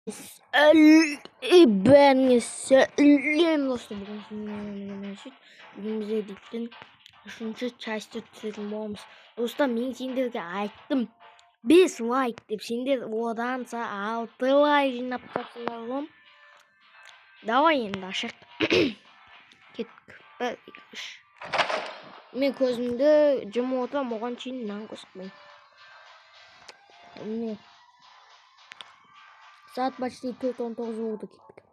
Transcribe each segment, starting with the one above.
Ben söyleyeyim dostum. Bugün bize diktin. Üçüncü часть çözülmemiz. Dostum ben şimdi ayttım. 5 like деп. Şimdi odansa 6 like жинап тапсың oğlum. Давай енді ашық. Кеттік. Мен көзімді жұмып отырмын, оған шейін нан қосқымайм. Міне. Saat почти 4:19 oldu gittik.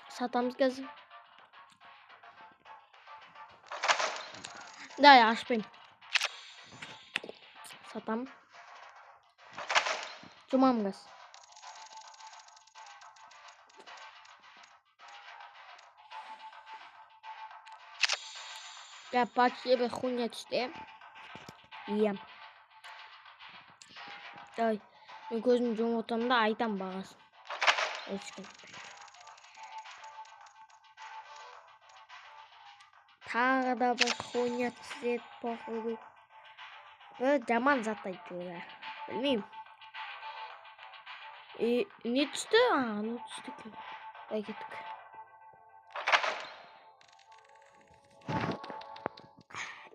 Satamız gazı. Daha açmayayım. Satam. Cumam gaz. Я почти бы хуйня читаем. Ем. Давай. Мен көзімді жұмып отырмын да айтам бағасын. Тағы да бір хуйня түседі походу. Жаман зат айтты. Білмеймін. Не түсті? Ну түсті екен. Давай кеттік.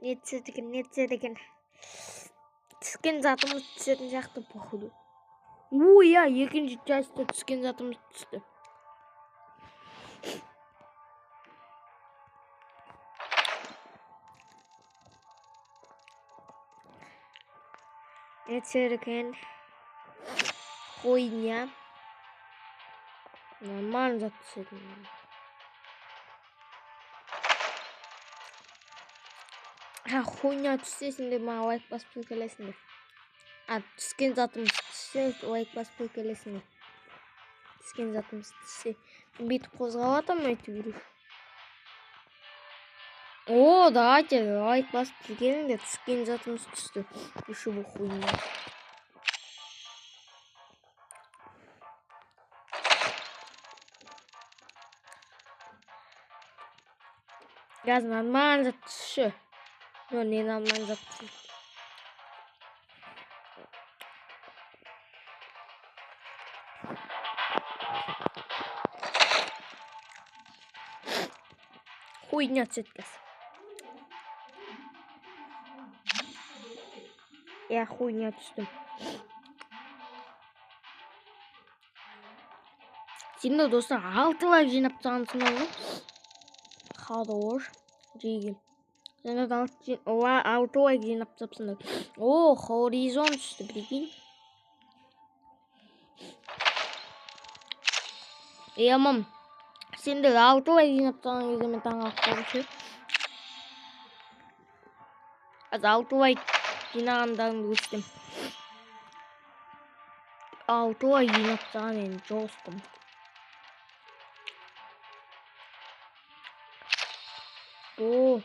Не түседі екен. Түскен затымыз түсетін жақты походу. Ой, я екінші частьта түскен затымыз түсті. Не түседі екен. Хуйня. Нормально зат түседі. Хуйня түсесің деп маған лайк басып келесіңдер. Түскен затымыз түссе лайк басып келесіңдер. Түскен затымыз түссе. Бүйтіп қозғап атам әйтеуір. О, давайте лайк басып келіңдер. Түскен затымыз түсті. Еще бұл хуйня. Газ нормально зат түсші. Но не нормально зат түсші. Хуйня түседі газ. Я хуйня түстім. Şimdi dostlar 6 like жинап тастағансың ғой. Хорош. Жейгем. Şimdi 6 like жинап тастапсыңдар. О, хоризон түсті, прикинь. Мам. Şimdi 6 like жинап тастаған кезде мен таң қалып. Az 6 like жинағандарыңды көрсетем. 6 like жинап тастаған енді жоспым. О,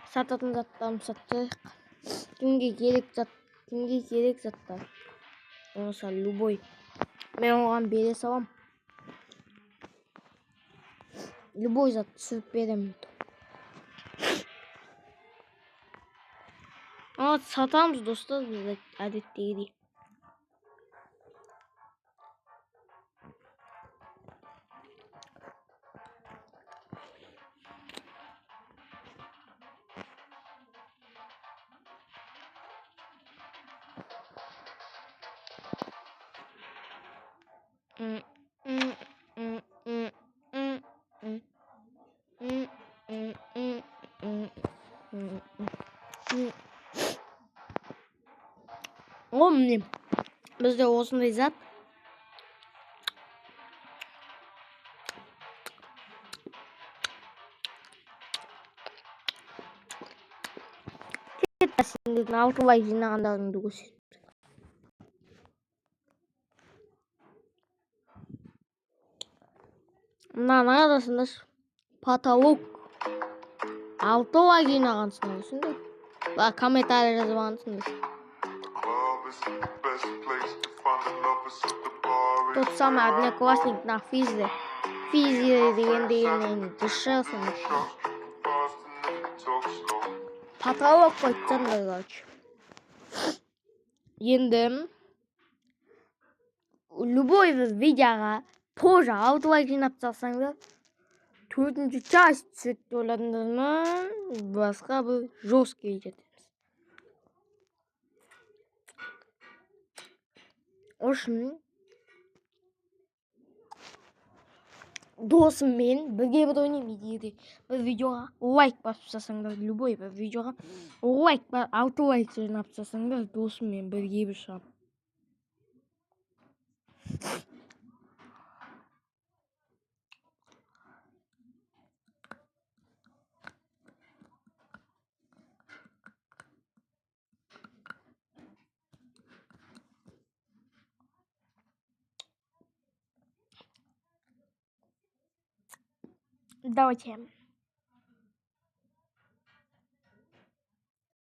сататын заттарым саттық. Кімге керек заттар. Онысы любой. Мен оған бере салам. Любой зат түсіріп беремін. Сатамыз достар, біз әдеттегідей. Міне бізде осындай зат. Сендердің 6 лайк жинағандарыңды көрсетіп. Мынаны арасында потолок 6 лайк жинағансыңдар түсіндір. Комментарий жазып алғансыңдар. Тот самый одноклассник на физе. Физе деген душевный. хатгалап қойсаңдар короче. Енді любой видеоға тоже аудиолайк жинап салсаңдар, төртінші часть түседі ойладыңдар басқа бір жесткий жетеміз. Үшін досыммен бірге бір ойнаймыз. Егер бір видеоға лайк басып салсаңдар, любой бір видеоға лайк бар, 6 лайк жинап салсаңдар, досыммен бірге бір шығамын. Давайте.